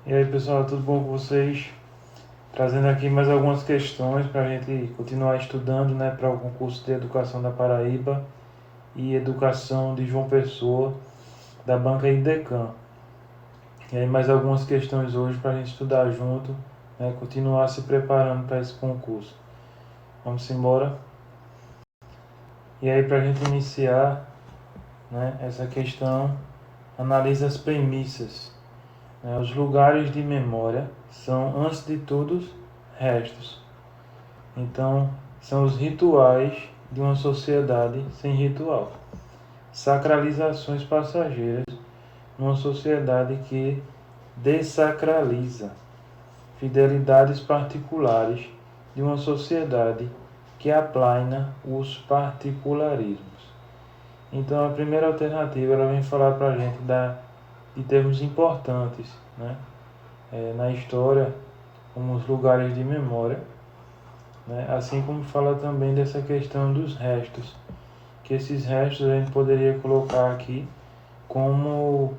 E aí pessoal, tudo bom com vocês? Trazendo aqui mais algumas questões para a gente continuar estudando, né, para o concurso de Educação da Paraíba e Educação de João Pessoa, da banca IDECAM. E aí mais algumas questões hoje para a gente estudar junto, né, continuar se preparando para esse concurso. Vamos embora? E aí para a gente iniciar, né, essa questão, analise as premissas. Os lugares de memória são, antes de tudo, restos. Então, são os rituais de uma sociedade sem ritual. Sacralizações passageiras numa sociedade que dessacraliza. Fidelidades particulares de uma sociedade que aplaina os particularismos. Então, a primeira alternativa ela vem falar para a gente de termos importantes, né? Na história, como os lugares de memória, né? Assim como fala também dessa questão dos restos, que esses restos a gente poderia colocar aqui como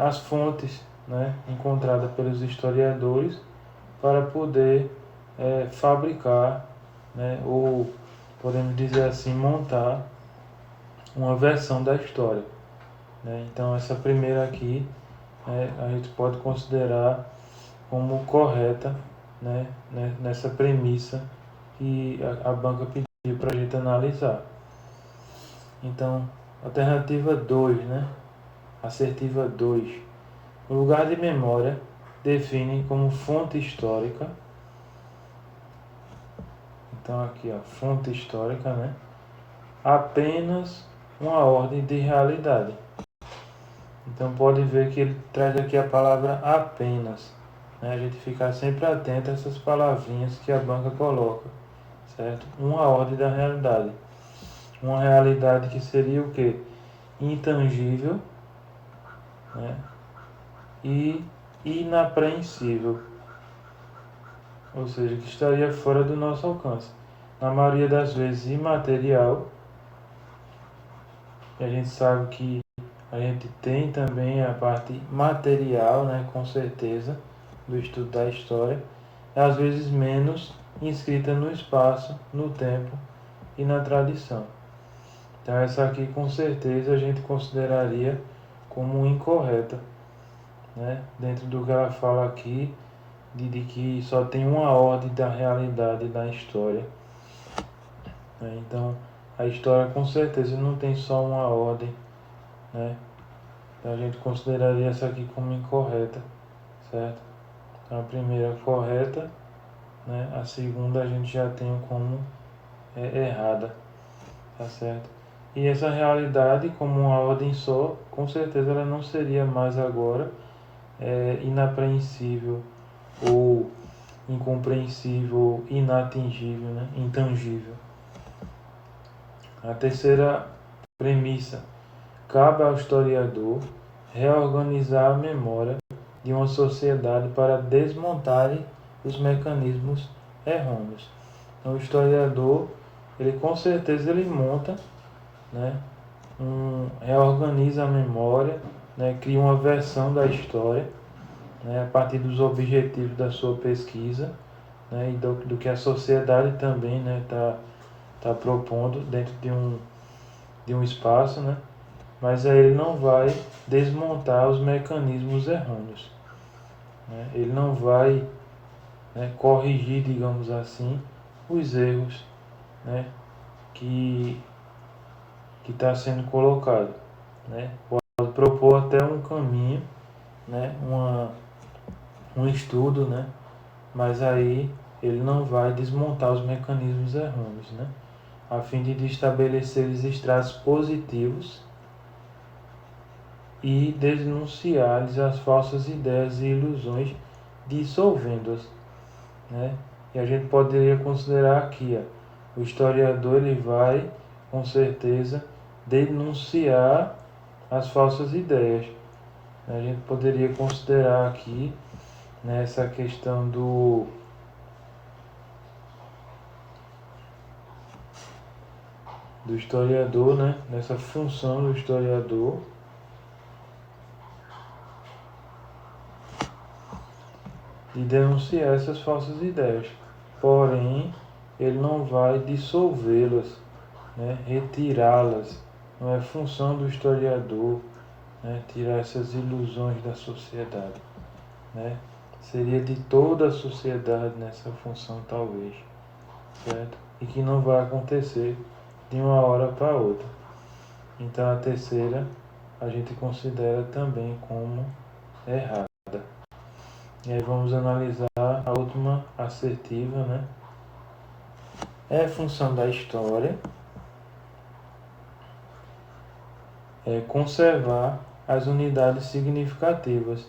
as fontes, né, encontradas pelos historiadores para poder fabricar, né, ou podemos dizer assim, montar uma versão da história. Né? Então essa primeira aqui a gente pode considerar como correta, né, nessa premissa que a banca pediu para a gente analisar. Então, alternativa 2, né? Assertiva 2. O lugar de memória define como fonte histórica. Então, aqui, ó, fonte histórica, né? Apenas uma ordem de realidade. Então, pode ver que ele traz aqui a palavra apenas. Né? A gente ficar sempre atento a essas palavrinhas que a banca coloca, certo? Uma ordem da realidade. Uma realidade que seria o quê? Intangível, né? E inapreensível, ou seja, que estaria fora do nosso alcance. Na maioria das vezes imaterial, e a gente sabe que a gente tem também a parte material, né, com certeza, do estudo da história, às vezes menos inscrita no espaço, no tempo e na tradição. Então essa aqui com certeza a gente consideraria como incorreta, né? Dentro do que ela fala aqui, de que só tem uma ordem da realidade da história. Né? Então a história com certeza não tem só uma ordem, né? Então a gente consideraria essa aqui como incorreta, certo? Então a primeira correta, né? A segunda a gente já tem como errada, tá certo? E essa realidade como uma ordem só, com certeza ela não seria mais agora inapreensível ou incompreensível, inatingível, né? Intangível. A terceira premissa: cabe ao historiador reorganizar a memória de uma sociedade para desmontar os mecanismos errôneos. Então, o historiador, ele com certeza ele monta, né, reorganiza a memória, né, cria uma versão da história, né, a partir dos objetivos da sua pesquisa, né, e do que a sociedade também tá propondo dentro de um espaço, né, mas aí ele não vai desmontar os mecanismos errôneos. Né, ele não vai, né, corrigir, digamos assim, os erros, né, que está sendo colocado. Né, pode propor até um caminho, né, um estudo, né, mas aí ele não vai desmontar os mecanismos errôneos, né, a fim de estabelecer os estratos positivos e denunciar-lhes as falsas ideias e ilusões, dissolvendo-as. Né? E a gente poderia considerar aqui, ó, o historiador ele vai, com certeza, denunciar as falsas ideias. A gente poderia considerar aqui nessa questão do historiador, né? Nessa função do historiador, de denunciar essas falsas ideias. Porém, ele não vai dissolvê-las, né, retirá-las. Não é função do historiador, né, tirar essas ilusões da sociedade, né? Seria de toda a sociedade nessa função, talvez, certo? E que não vai acontecer de uma hora para outra. Então a terceira a gente considera também como errada. E aí vamos analisar a última assertiva, né? É função da história conservar as unidades significativas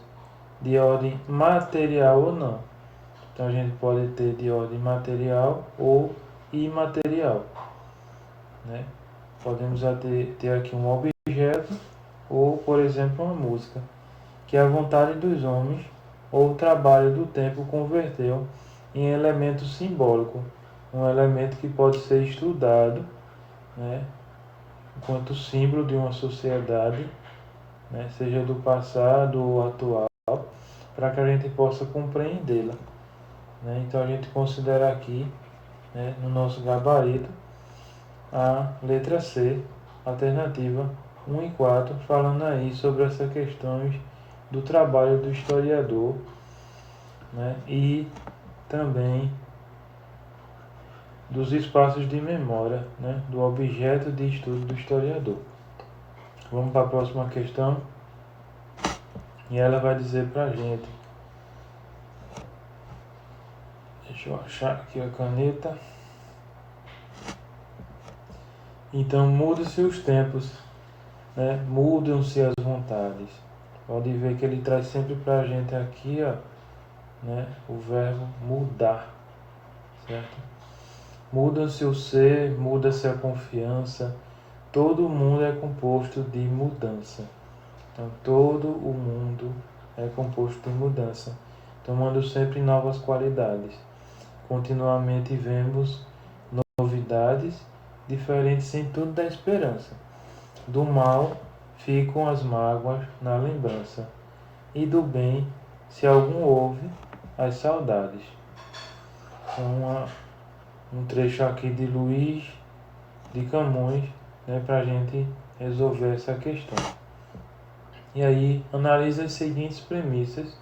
de ordem material ou não. Então a gente pode ter de ordem material ou imaterial, né? Podemos ter aqui um objeto ou, por exemplo, uma música, que a vontade dos homens ou o trabalho do tempo converteu em elemento simbólico, um elemento que pode ser estudado, né, enquanto símbolo de uma sociedade, né, seja do passado ou atual, para que a gente possa compreendê-la, né? Então a gente considera aqui, né, no nosso gabarito, a letra C, alternativa 1 e 4, falando aí sobre essas questões do trabalho do historiador, né, e também dos espaços de memória, né, do objeto de estudo do historiador. Vamos para a próxima questão e ela vai dizer para a gente. Deixa eu achar aqui a caneta. Então, mudam-se os tempos, né? Mudam-se as vontades. Pode ver que ele traz sempre para a gente aqui, ó, né, o verbo mudar, certo? Muda-se o ser, muda-se a confiança. Todo mundo é composto de mudança. Então, todo o mundo é composto de mudança, tomando sempre novas qualidades. Continuamente vemos novidades diferentes em tudo da esperança. Do mal ficam as mágoas na lembrança, e do bem, se algum houve, as saudades. Então, um trecho aqui de Luís de Camões, né, para a gente resolver essa questão. E aí, analisa as seguintes premissas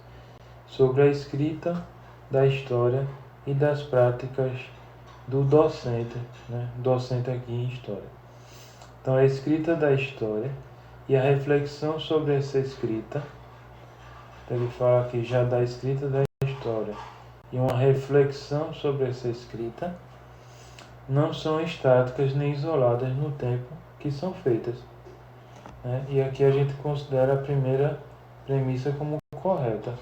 sobre a escrita da história e das práticas do docente, né, docente aqui em História. Então, a escrita da história e a reflexão sobre essa escrita. Então, ele fala aqui já da escrita da história e uma reflexão sobre essa escrita não são estáticas nem isoladas no tempo que são feitas, né? E aqui a gente considera a primeira premissa como correta,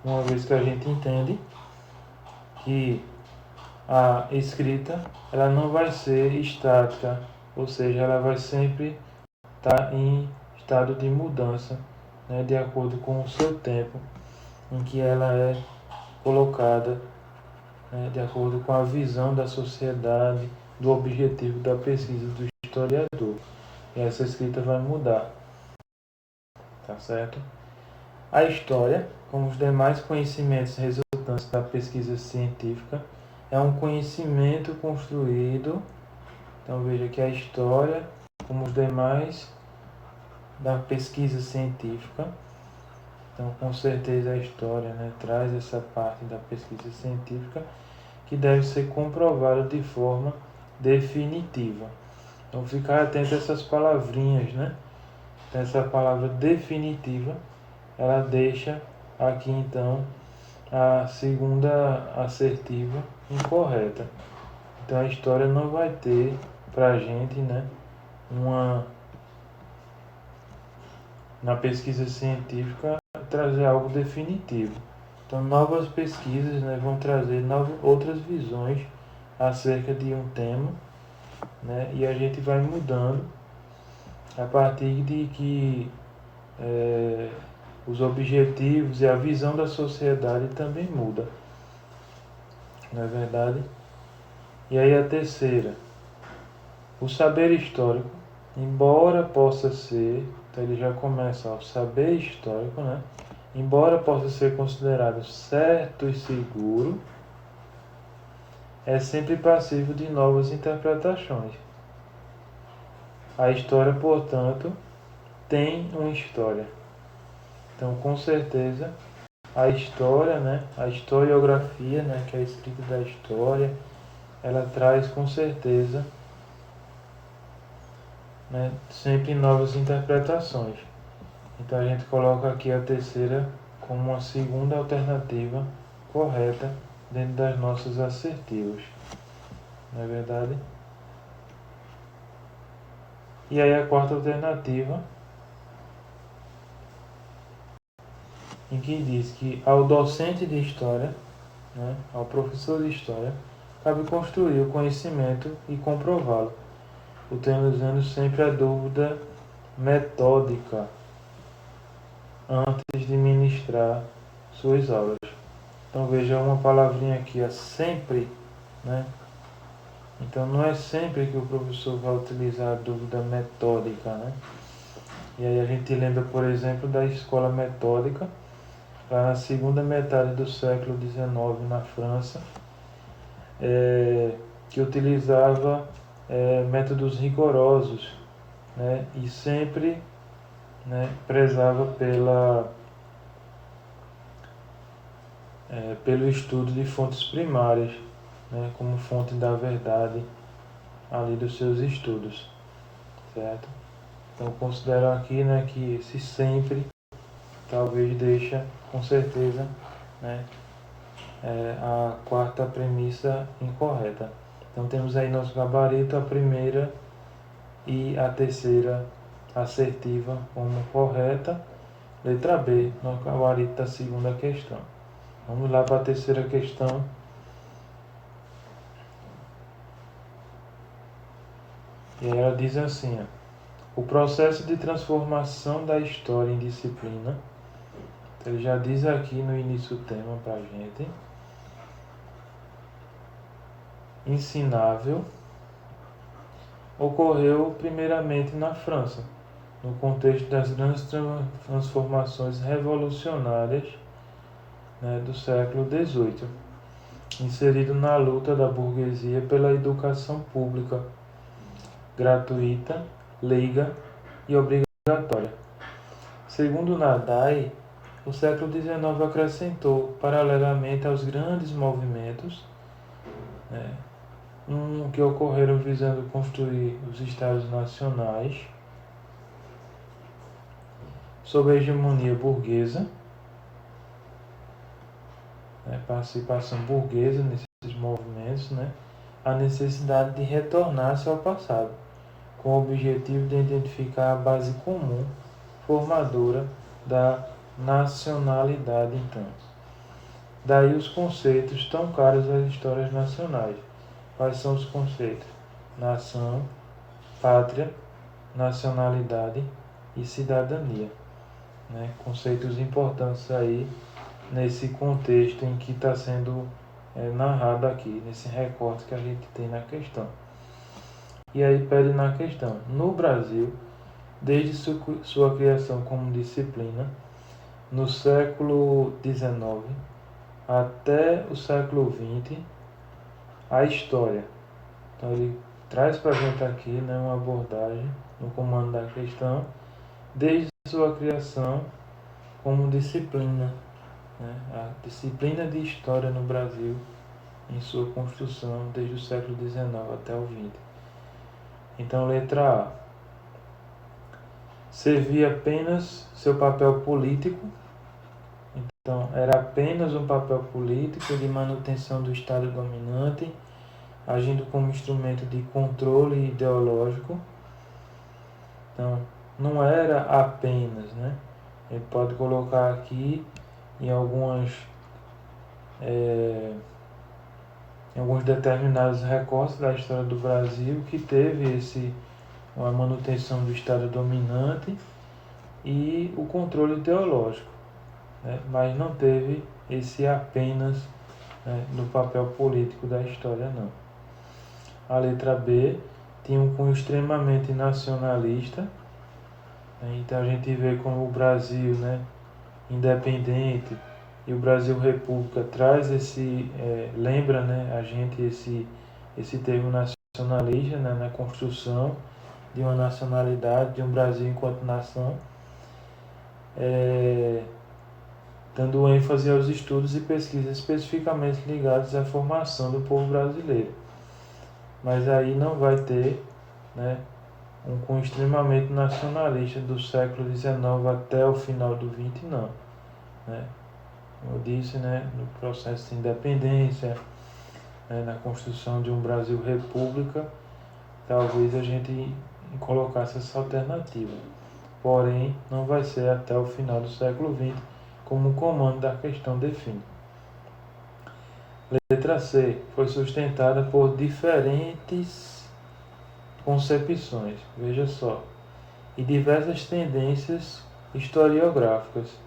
uma vez que a gente entende que a escrita ela não vai ser estática, ou seja, ela vai sempre estar em estado de mudança, né, de acordo com o seu tempo em que ela é colocada, né, de acordo com a visão da sociedade, do objetivo da pesquisa do historiador. E essa escrita vai mudar, tá certo? A história, como os demais conhecimentos resultantes da pesquisa científica, é um conhecimento construído. Então veja que a história, como os demais da pesquisa científica, então com certeza a história, né, traz essa parte da pesquisa científica que deve ser comprovada de forma definitiva. Então ficar atento a essas palavrinhas, né? Então, essa palavra definitiva, ela deixa aqui então a segunda assertiva incorreta. Então a história não vai ter para a gente, né, na pesquisa científica, trazer algo definitivo. Então novas pesquisas, né, vão trazer outras visões acerca de um tema, né, e a gente vai mudando a partir de que os objetivos e a visão da sociedade também muda, não é verdade? E aí a terceira, o saber histórico, embora possa ser, então ele já começa, ó, o saber histórico, né, embora possa ser considerado certo e seguro, é sempre passível de novas interpretações. A história, portanto, tem uma história. Então, com certeza, a história, né, a historiografia, né, que é a escrita da história, ela traz com certeza, né, sempre novas interpretações. Então a gente coloca aqui a terceira como uma segunda alternativa correta dentro das nossas assertivas. Não é verdade? E aí a quarta alternativa, em que diz que ao docente de história, né, ao professor de história, cabe construir o conhecimento e comprová-lo, utilizando sempre a dúvida metódica antes de ministrar suas aulas. Então veja uma palavrinha aqui, é sempre, né? Então não é sempre que o professor vai utilizar a dúvida metódica, né? E aí a gente lembra, por exemplo, da escola metódica, lá na segunda metade do século XIX na França, que utilizava métodos rigorosos, né? E sempre, né, prezava pelo estudo de fontes primárias, né, como fonte da verdade ali dos seus estudos, certo? Então considero aqui, né, que esse sempre talvez deixa com certeza, né, a quarta premissa incorreta. Então temos aí nosso gabarito, a primeira e a terceira assertiva como correta. Letra B, no gabarito da segunda questão. Vamos lá para a terceira questão. E ela diz assim, ó, o processo de transformação da história em disciplina, ele já diz aqui no início do tema para a gente, ensinável, ocorreu primeiramente na França, no contexto das grandes transformações revolucionárias, né, do século XVIII, inserido na luta da burguesia pela educação pública, gratuita, leiga e obrigatória. Segundo Nadai, o século XIX acrescentou, paralelamente aos grandes movimentos, né, que ocorreram visando construir os Estados nacionais sob a hegemonia burguesa, né, participação burguesa nesses movimentos, né, a necessidade de retornar-se ao passado, com o objetivo de identificar a base comum formadora da nacionalidade então. Daí os conceitos tão caros às histórias nacionais. Quais são os conceitos? Nação, pátria, nacionalidade e cidadania. Né? Conceitos importantes aí nesse contexto em que está sendo narrado aqui, nesse recorte que a gente tem na questão. E aí pede na questão, no Brasil, desde sua criação como disciplina, no século XIX até o século XX, a história. Então ele traz para a gente aqui, né, uma abordagem no comando da questão, desde sua criação como disciplina, né, a disciplina de história no Brasil em sua construção desde o século XIX até o XX. Então, letra A. Servia apenas seu papel político. Então, era apenas um papel político de manutenção do Estado dominante, agindo como instrumento de controle ideológico. Então, não era apenas, né? Ele pode colocar aqui em alguns determinados recortes da história do Brasil que teve uma manutenção do Estado dominante e o controle ideológico, né? Mas não teve esse apenas, né, no papel político da história, não. A letra B tinha um cunho extremamente nacionalista, né? Então a gente vê como o Brasil, né, independente e o Brasil República traz lembra, né, a gente esse termo nacionalista, né, na construção de uma nacionalidade, de um Brasil enquanto nação, dando ênfase aos estudos e pesquisas especificamente ligados à formação do povo brasileiro. Mas aí não vai ter, né, um cunho extremamente nacionalista do século XIX até o final do XX, não. Né? Como eu disse, né, no processo de independência, né, na construção de um Brasil República, talvez a gente colocasse essa alternativa. Porém, não vai ser até o final do século XX, como o comando da questão define. Letra C. Foi sustentada por diferentes concepções, veja só, e diversas tendências historiográficas,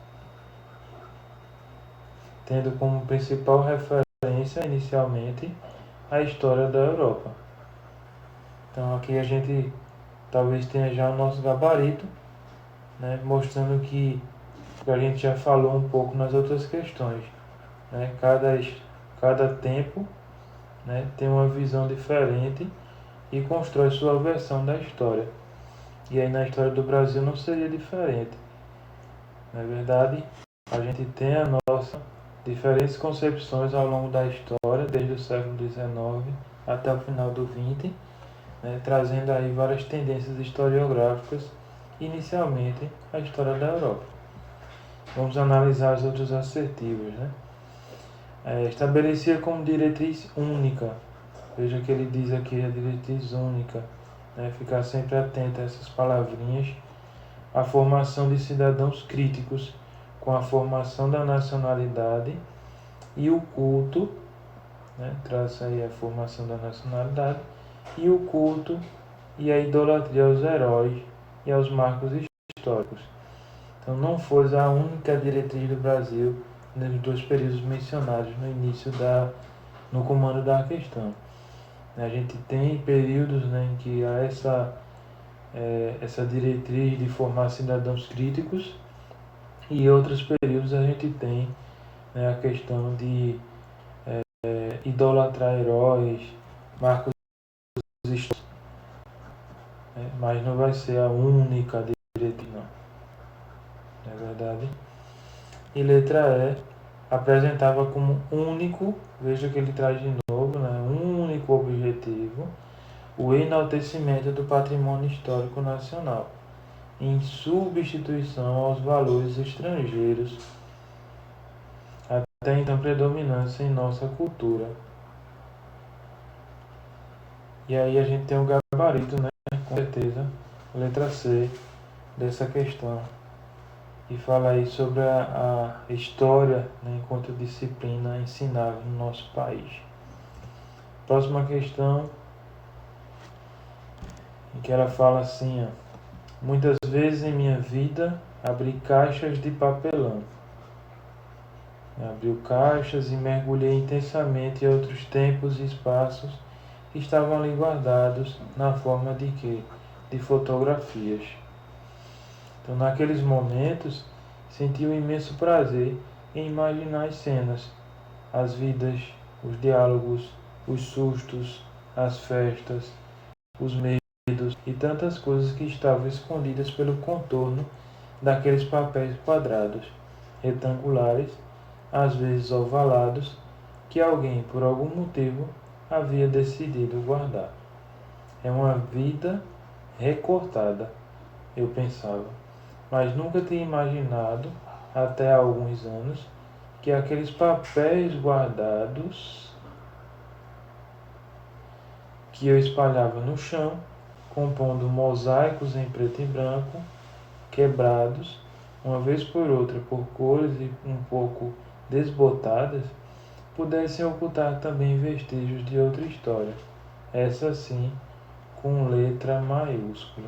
tendo como principal referência, inicialmente, a história da Europa. Então aqui a gente talvez tenha já o nosso gabarito, né, mostrando que a gente já falou um pouco nas outras questões. Né? Cada tempo, né, tem uma visão diferente e constrói sua versão da história. E aí na história do Brasil não seria diferente. Na verdade, a gente tem a nossa diferentes concepções ao longo da história, desde o século XIX até o final do XX, né, trazendo aí várias tendências historiográficas, inicialmente a história da Europa. Vamos analisar as outras assertivas. Né? Estabelecia como diretriz única, veja que ele diz aqui a diretriz única, né, ficar sempre atento a essas palavrinhas, a formação de cidadãos críticos com a formação da nacionalidade e o culto, né, traz aí a formação da nacionalidade, e o culto e a idolatria aos heróis e aos marcos históricos. Então não foi a única diretriz do Brasil nos dois períodos mencionados no início no comando da questão. A gente tem períodos, né, em que há essa diretriz de formar cidadãos críticos, e outros períodos a gente tem, né, a questão de idolatrar heróis, marcos históricos, né, mas não vai ser a única diretriz, não. Não é verdade? E letra E apresentava como único, veja que ele traz de novo, né, único objetivo, o enaltecimento do patrimônio histórico nacional, em substituição aos valores estrangeiros, até então predominância em nossa cultura. E aí a gente tem o gabarito, né, com certeza, letra C, dessa questão, e fala aí sobre a história, né, enquanto disciplina ensinável no nosso país. Próxima questão, em que ela fala assim, ó, muitas vezes em minha vida abri caixas de papelão. Abriu caixas e mergulhei intensamente em outros tempos e espaços que estavam ali guardados na forma de quê? De fotografias. Então, naqueles momentos, senti um imenso prazer em imaginar as cenas, as vidas, os diálogos, os sustos, as festas, os medos e tantas coisas que estavam escondidas pelo contorno daqueles papéis quadrados, retangulares, às vezes ovalados, que alguém, por algum motivo, havia decidido guardar. É uma vida recortada, eu pensava, mas nunca tinha imaginado, até há alguns anos, que aqueles papéis guardados que eu espalhava no chão, compondo mosaicos em preto e branco, quebrados, uma vez por outra por cores e um pouco desbotadas, pudessem ocultar também vestígios de outra história, essa sim com letra maiúscula,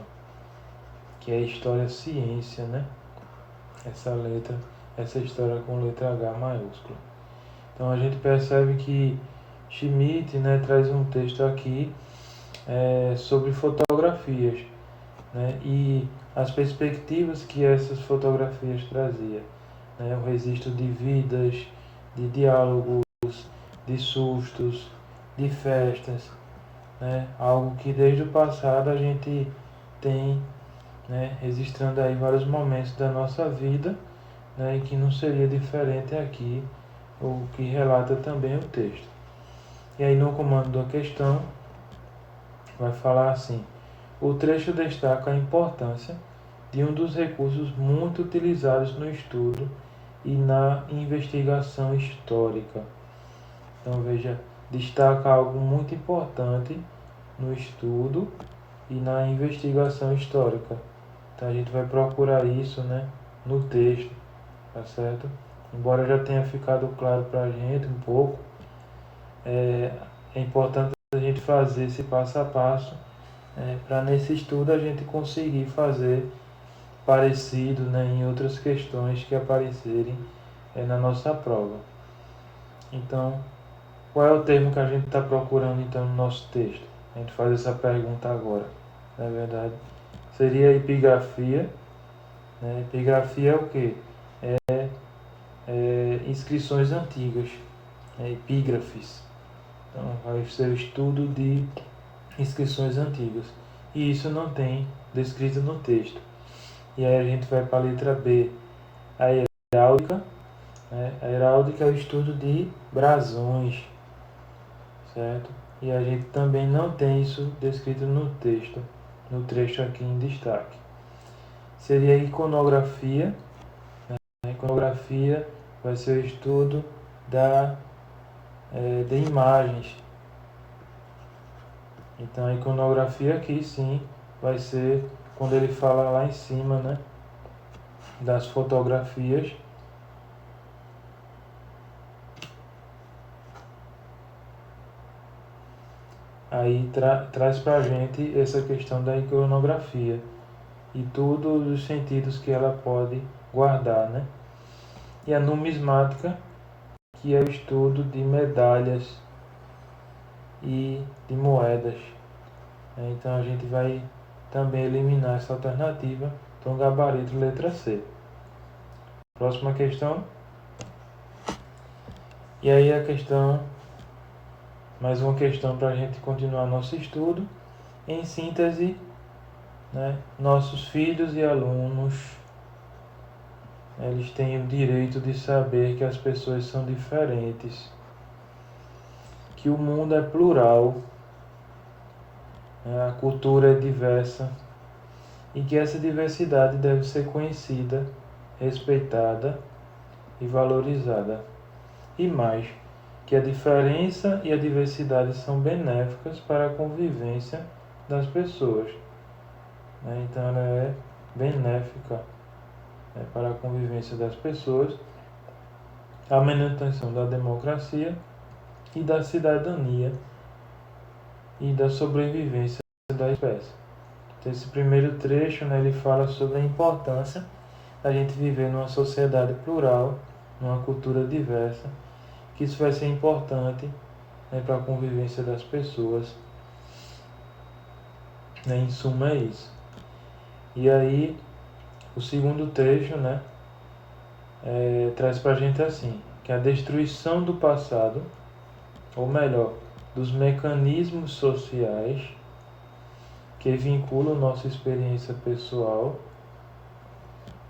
que é a história ciência, né? Essa história com letra H maiúscula. Então a gente percebe que Schmidt, né, traz um texto aqui sobre fotografias, né, e as perspectivas que essas fotografias traziam. né, um registro de vidas, de diálogos, de sustos, de festas, né, algo que desde o passado a gente tem, né, registrando aí vários momentos da nossa vida, né, e que não seria diferente aqui, o que relata também o texto. E aí no comando da questão vai falar assim: o trecho destaca a importância de um dos recursos muito utilizados no estudo e na investigação histórica. Então veja, destaca algo muito importante no estudo e na investigação histórica. Então a gente vai procurar isso, né, no texto, tá certo? Embora já tenha ficado claro para a gente um pouco, é importante a gente fazer esse passo a passo, para nesse estudo a gente conseguir fazer parecido, né, em outras questões que aparecerem na nossa prova. Então, qual é o termo que a gente está procurando então no nosso texto? A gente faz essa pergunta agora. Na verdade, seria epigrafia. Né? Epigrafia é o quê? Inscrições antigas, epígrafes. Então, vai ser o estudo de inscrições antigas. E isso não tem descrito no texto. E aí a gente vai para a letra B, a heráldica. A heráldica é o estudo de brasões, certo? E a gente também não tem isso descrito no texto, no trecho aqui em destaque. Seria a iconografia. A iconografia vai ser o estudo de imagens. Então a iconografia aqui sim vai ser quando ele fala lá em cima, né, das fotografias. Aí traz para a gente essa questão da iconografia e todos os sentidos que ela pode guardar, né? E a numismática, que é o estudo de medalhas e de moedas. Então a gente vai também eliminar essa alternativa. Então gabarito letra C. Próxima questão. E aí a questão, mais uma questão para a gente continuar nosso estudo. Em síntese, né, nossos filhos e alunos, eles têm o direito de saber que as pessoas são diferentes, que o mundo é plural, né, a cultura é diversa e que essa diversidade deve ser conhecida, respeitada e valorizada. E mais, que a diferença e a diversidade são benéficas para a convivência das pessoas. Então ela é benéfica, para a convivência das pessoas, a manutenção da democracia e da cidadania e da sobrevivência da espécie. Então, esse primeiro trecho, né, ele fala sobre a importância da gente viver numa sociedade plural, numa cultura diversa, que isso vai ser importante, né, para a convivência das pessoas. Né, em suma é isso. E aí, o segundo trecho, né, traz para a gente assim, que a destruição do passado, ou melhor, dos mecanismos sociais que vinculam nossa experiência pessoal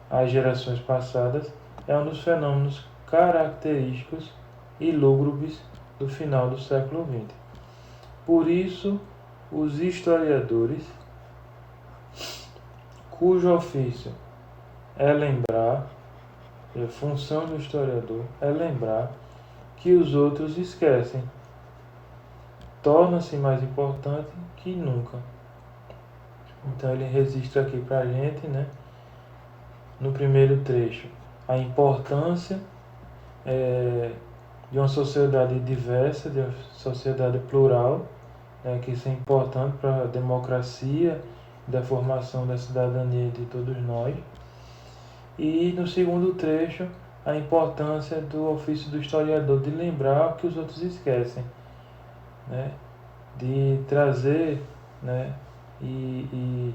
às gerações passadas, é um dos fenômenos característicos e lúgubres do final do século XX. Por isso, os historiadores, cujo ofício é lembrar, a função do historiador é lembrar que os outros esquecem, torna-se mais importante que nunca. Então ele registra aqui para a gente, né, no primeiro trecho, a importância de uma sociedade diversa, de uma sociedade plural, né, que isso é importante para a democracia, da formação da cidadania de todos nós. E no segundo trecho, a importância do ofício do historiador de lembrar o que os outros esquecem, né, de trazer, né, e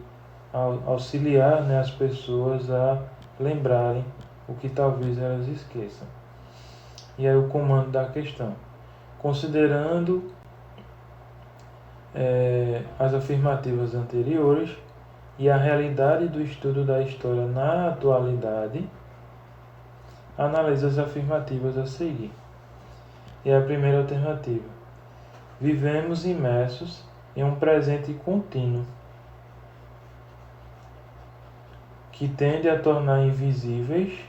auxiliar, né, as pessoas a lembrarem o que talvez elas esqueçam. E aí o comando da questão. Considerando as afirmativas anteriores e a realidade do estudo da história na atualidade, analise as afirmativas a seguir. E a primeira alternativa: vivemos imersos em um presente contínuo que tende a tornar invisíveis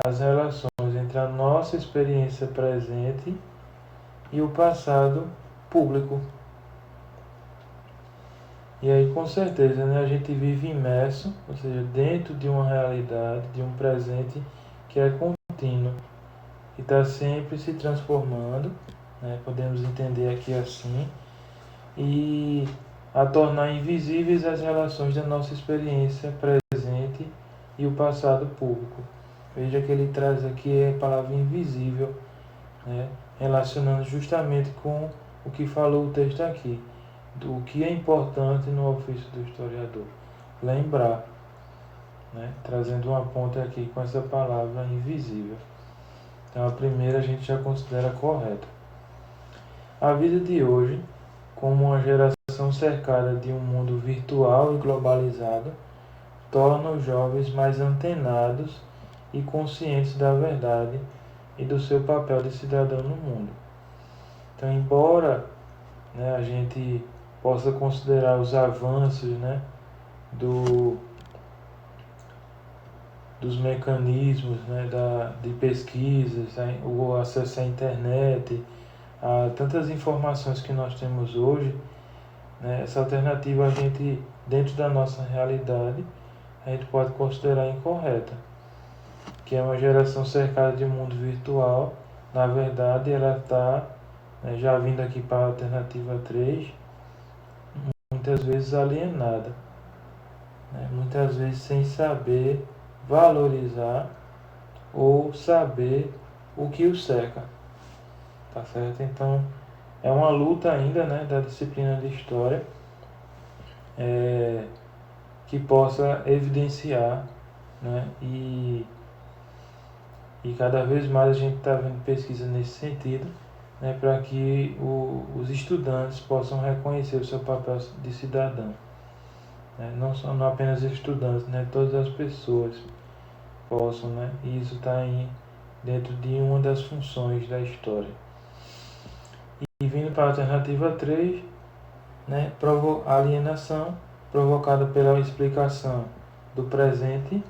as relações entre a nossa experiência presente e o passado público. E aí, com certeza, né, a gente vive imerso, ou seja, dentro de uma realidade, de um presente que é contínuo e está sempre se transformando, né, podemos entender aqui assim, e a tornar invisíveis as relações da nossa experiência presente e o passado público. Veja que ele traz aqui a palavra invisível, né, relacionando justamente com o que falou o texto aqui, do que é importante no ofício do historiador. Lembrar, né, trazendo uma ponta aqui com essa palavra invisível. Então a primeira a gente já considera correta. A vida de hoje, como uma geração cercada de um mundo virtual e globalizado, torna os jovens mais antenados e conscientes da verdade e do seu papel de cidadão no mundo. Então, embora, né, a gente possa considerar os avanços, né, dos mecanismos, né, de pesquisas, né, o acesso à internet, a tantas informações que nós temos hoje, né, essa alternativa a gente, dentro da nossa realidade, a gente pode considerar incorreta, que é uma geração cercada de mundo virtual. Na verdade, ela está, né, já vindo aqui para a alternativa 3, muitas vezes alienada, né, muitas vezes sem saber valorizar ou saber o que o cerca, tá certo? Então, é uma luta ainda, né, da disciplina de História, que possa evidenciar, né, e cada vez mais a gente está vendo pesquisa nesse sentido, né, para que os estudantes possam reconhecer o seu papel de cidadão. Né, não apenas estudantes, né, todas as pessoas possam, né, e isso está dentro de uma das funções da história. E vindo para a alternativa 3, né, alienação provocada pela explicação do presente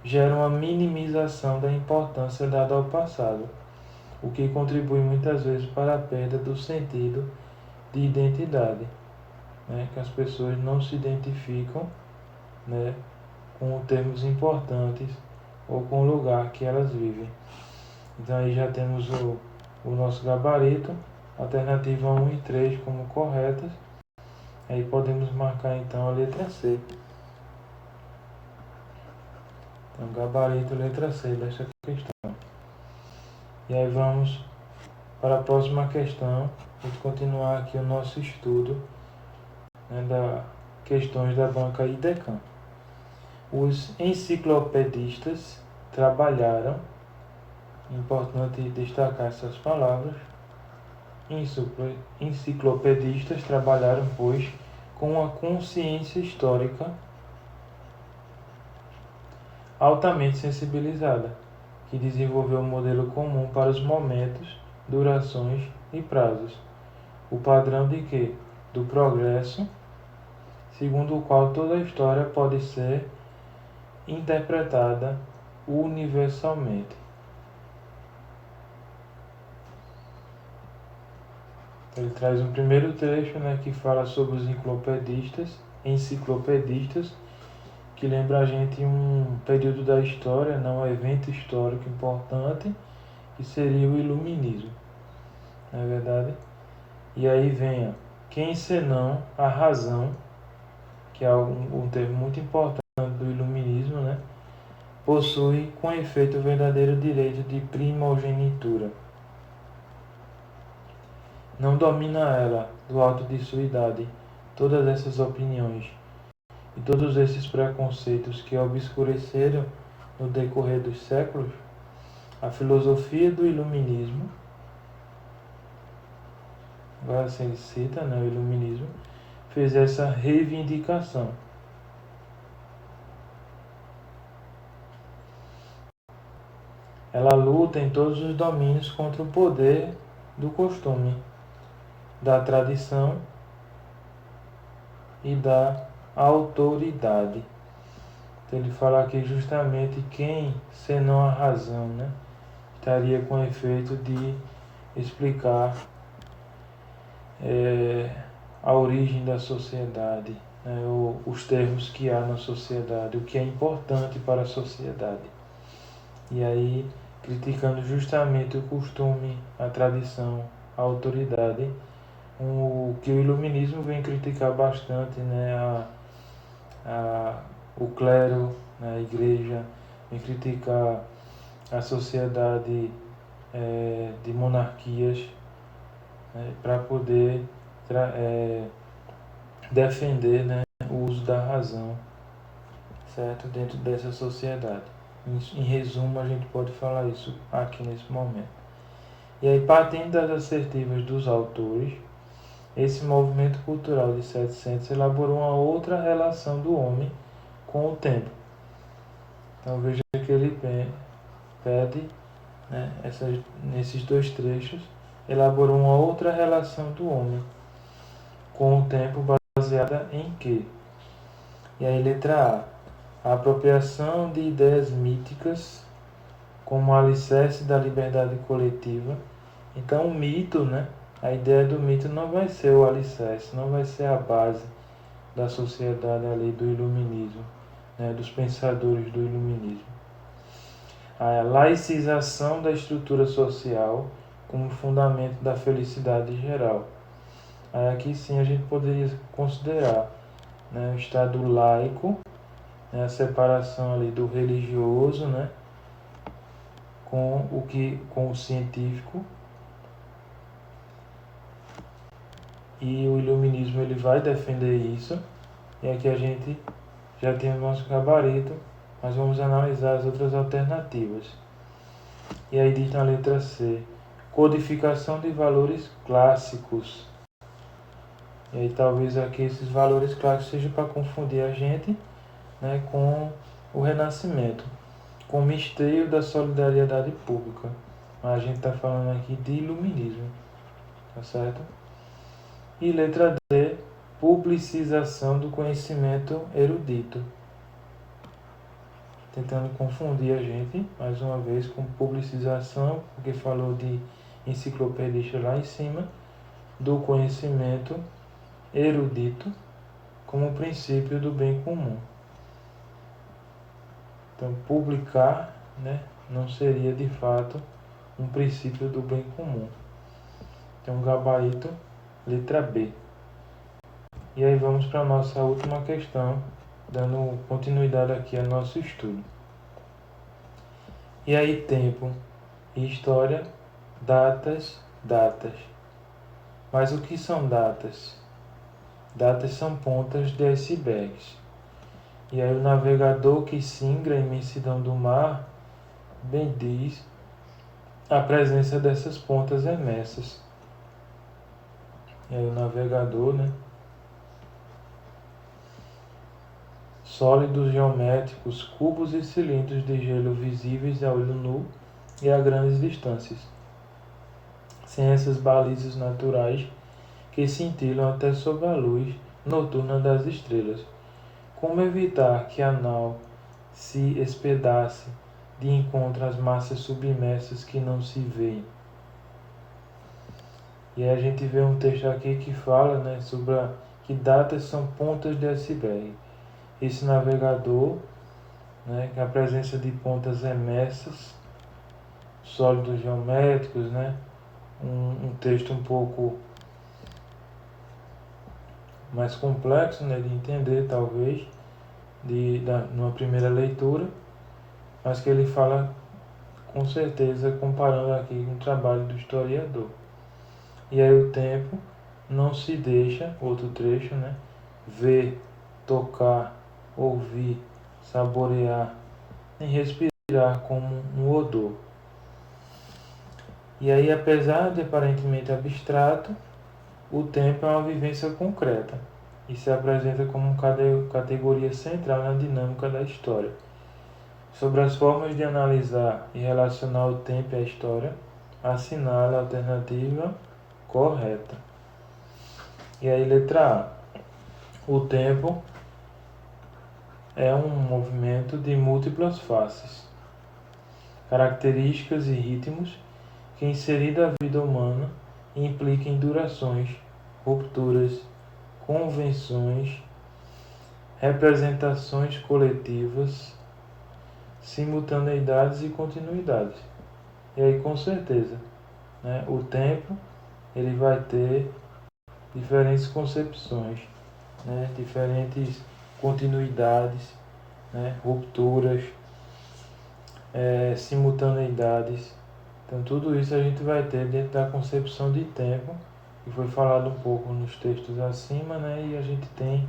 gera uma minimização da importância dada ao passado, o que contribui muitas vezes para a perda do sentido de identidade, né, que as pessoas não se identificam, né, com termos importantes ou com o lugar que elas vivem. Então aí já temos o nosso gabarito, alternativa 1 e 3 como corretas. Aí podemos marcar então a letra C. Então, gabarito letra C desta questão. E aí vamos para a próxima questão. A gente continuar aqui o nosso estudo, né, da questões da banca IDECAM. Os enciclopedistas trabalharam, importante destacar essas palavras, enciclopedistas trabalharam, pois, com uma consciência histórica altamente sensibilizada, que desenvolveu um modelo comum para os momentos, durações e prazos. O padrão de quê? Do progresso, segundo o qual toda a história pode ser interpretada universalmente. Ele traz um primeiro trecho, né, que fala sobre os enciclopedistas, que lembra a gente um período da história, não um evento histórico importante, que seria o Iluminismo, não é verdade? E aí vem, quem senão a razão, que é um termo muito importante do Iluminismo, né, possui com efeito o verdadeiro direito de primogenitura. Não domina ela, do alto de sua idade, todas essas opiniões e todos esses preconceitos que obscureceram no decorrer dos séculos, a filosofia do iluminismo, agora se cita, né, o iluminismo, fez essa reivindicação. Ela luta em todos os domínios contra o poder do costume, da tradição e da autoridade. Então ele fala aqui justamente quem, senão a razão, né, estaria com o efeito de explicar a origem da sociedade, né, os termos que há na sociedade, o que é importante para a sociedade. E aí, criticando justamente o costume, a tradição, a autoridade, o que o iluminismo vem criticar bastante, né, o clero, né, a igreja, vem criticar a sociedade de monarquias, né, para poder defender, né, o uso da razão, certo, dentro dessa sociedade. Em resumo, a gente pode falar isso aqui nesse momento. E aí, partindo das assertivas dos autores, esse movimento cultural de 700 elaborou uma outra relação do homem com o tempo. Então veja que ele pede, né, nesses dois trechos, elaborou uma outra relação do homem com o tempo baseada em quê? E aí, letra A apropriação de ideias míticas como alicerce da liberdade coletiva. Então o mito, né, a ideia do mito não vai ser o alicerce, não vai ser a base da sociedade ali do iluminismo, né, dos pensadores do iluminismo. A laicização da estrutura social como fundamento da felicidade geral. Aí aqui sim a gente poderia considerar, né, o Estado laico, né, a separação ali do religioso, né, com o científico. E o iluminismo ele vai defender isso. E aqui a gente já tem o nosso gabarito, mas vamos analisar as outras alternativas. E aí diz na letra C, codificação de valores clássicos. E aí talvez aqui esses valores clássicos sejam para confundir a gente, né, com o Renascimento, com o mistério da solidariedade pública. Mas a gente está falando aqui de iluminismo, tá certo? E letra D, publicização do conhecimento erudito. Tentando confundir a gente, mais uma vez, com publicização, porque falou de enciclopedista lá em cima, do conhecimento erudito como princípio do bem comum. Então, publicar, né, não seria de fato um princípio do bem comum. Então, gabarito, letra B. E aí vamos para a nossa última questão, dando continuidade aqui ao nosso estudo. E aí, tempo e história, datas. Mas o que são datas? Datas são pontas de icebergs. E aí o navegador que singra a imensidão do mar bendiz a presença dessas pontas emersas. E aí o navegador, né? Sólidos geométricos, cubos e cilindros de gelo visíveis a olho nu e a grandes distâncias. Sem essas balizas naturais que cintilam até sob a luz noturna das estrelas. Como evitar que a nau se espedace de encontro às massas submersas que não se veem? E aí a gente vê um texto aqui que fala, né, sobre que datas são pontas de iceberg. Esse navegador, né, com a presença de pontas emersas, sólidos geométricos, né, um texto um pouco mais complexo, né, de entender talvez, numa primeira leitura, mas que ele fala com certeza comparando aqui com o trabalho do historiador. E aí o tempo não se deixa, outro trecho, né, ver, tocar, ouvir, saborear, nem respirar. irá como um odor. E aí, apesar de aparentemente abstrato, o tempo é uma vivência concreta e se apresenta como categoria central na dinâmica da história. Sobre as formas de analisar e relacionar o tempo e a história, assinale a alternativa correta. E aí, letra A. O tempo é um movimento de múltiplas faces, características e ritmos que, inserido à vida humana, implica em durações, rupturas, convenções, representações coletivas, simultaneidades e continuidades. E aí, com certeza, né, o tempo ele vai ter diferentes concepções, né, diferentes continuidades, né, rupturas, simultaneidades. Então, tudo isso a gente vai ter dentro da concepção de tempo, que foi falado um pouco nos textos acima, né, e a gente tem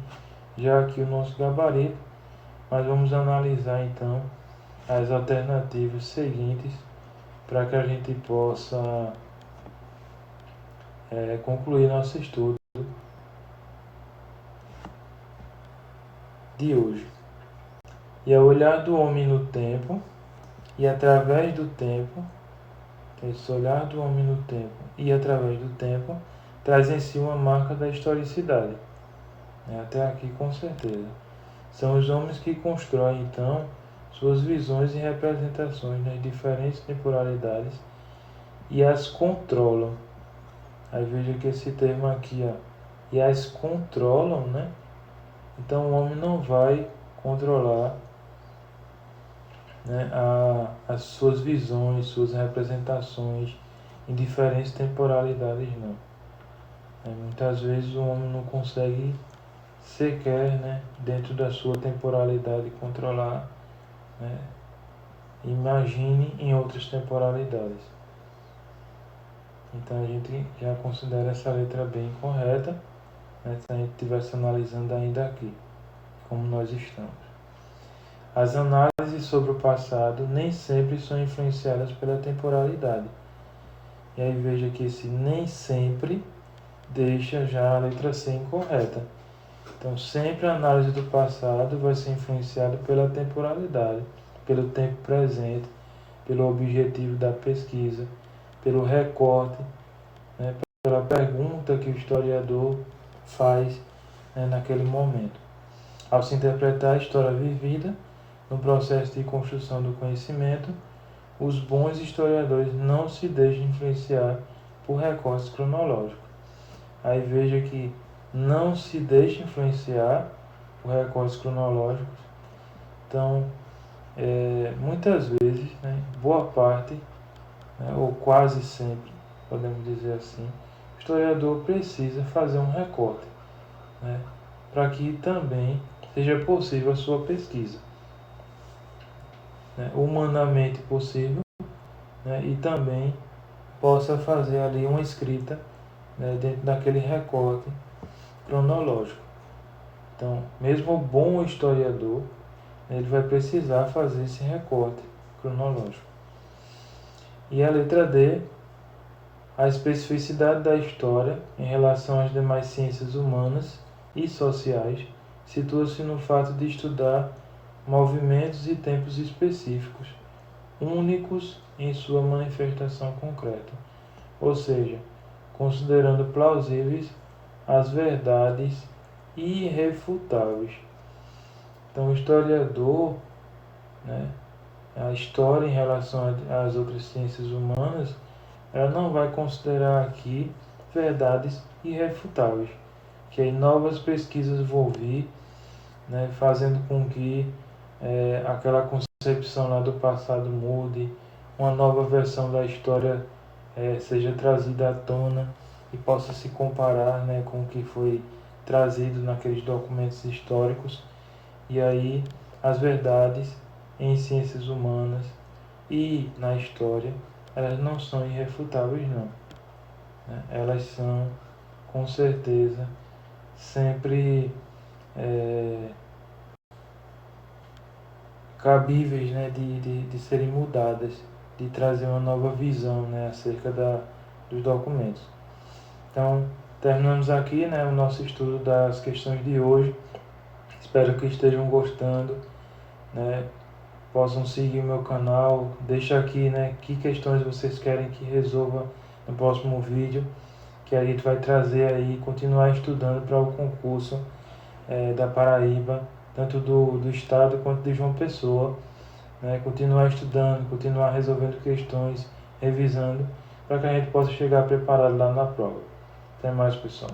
já aqui o nosso gabarito, mas vamos analisar então as alternativas seguintes para que a gente possa concluir nosso estudo de hoje. E é o olhar do homem no tempo e através do tempo, esse olhar do homem no tempo e através do tempo, traz em si uma marca da historicidade. Até aqui com certeza. São os homens que constroem então suas visões e representações nas diferentes temporalidades e as controlam. Aí veja que esse termo aqui, ó, e as controlam, né? Então o homem não vai controlar, né, as suas visões, suas representações em diferentes temporalidades, não. Muitas vezes o homem não consegue sequer, né, dentro da sua temporalidade controlar, né? Imagine em outras temporalidades. Então a gente já considera essa letra bem correta, né, se a gente estivesse analisando ainda aqui, como nós estamos. As análises sobre o passado nem sempre são influenciadas pela temporalidade. E aí veja que esse nem sempre deixa já a letra C incorreta. Então sempre a análise do passado vai ser influenciada pela temporalidade, pelo tempo presente, pelo objetivo da pesquisa, pelo recorte, né, pela pergunta que o historiador faz, né, naquele momento. Ao se interpretar a história vivida no processo de construção do conhecimento, os bons historiadores não se deixam influenciar por recortes cronológicos. Aí veja que não se deixa influenciar por recortes cronológicos. Então, muitas vezes, né, boa parte, né, ou quase sempre, podemos dizer assim, o historiador precisa fazer um recorte, né, para que também seja possível a sua pesquisa, né, humanamente possível, né, e também possa fazer ali uma escrita, né, dentro daquele recorte cronológico. Então, mesmo o bom historiador, ele vai precisar fazer esse recorte cronológico. E a letra D, a especificidade da história em relação às demais ciências humanas e sociais situa-se no fato de estudar movimentos e tempos específicos, únicos em sua manifestação concreta, ou seja, considerando plausíveis as verdades irrefutáveis. Então, o historiador, né, a história em relação às outras ciências humanas, ela não vai considerar aqui verdades irrefutáveis, que aí novas pesquisas vão vir, né, fazendo com que aquela concepção lá do passado mude, uma nova versão da história seja trazida à tona e possa se comparar, né, com o que foi trazido naqueles documentos históricos. E aí as verdades em ciências humanas e na história, elas não são irrefutáveis não, né? Elas são, com certeza, sempre cabíveis, né, de serem mudadas, de trazer uma nova visão, né, acerca dos documentos. Então, terminamos aqui, né, o nosso estudo das questões de hoje. Espero que estejam gostando, né, possam seguir o meu canal. Deixa aqui, né, que questões vocês querem que resolva no próximo vídeo, que a gente vai trazer aí, continuar estudando para o concurso da Paraíba, tanto do estado quanto de João Pessoa, né, continuar estudando, continuar resolvendo questões, revisando, para que a gente possa chegar preparado lá na prova. Até mais, pessoal.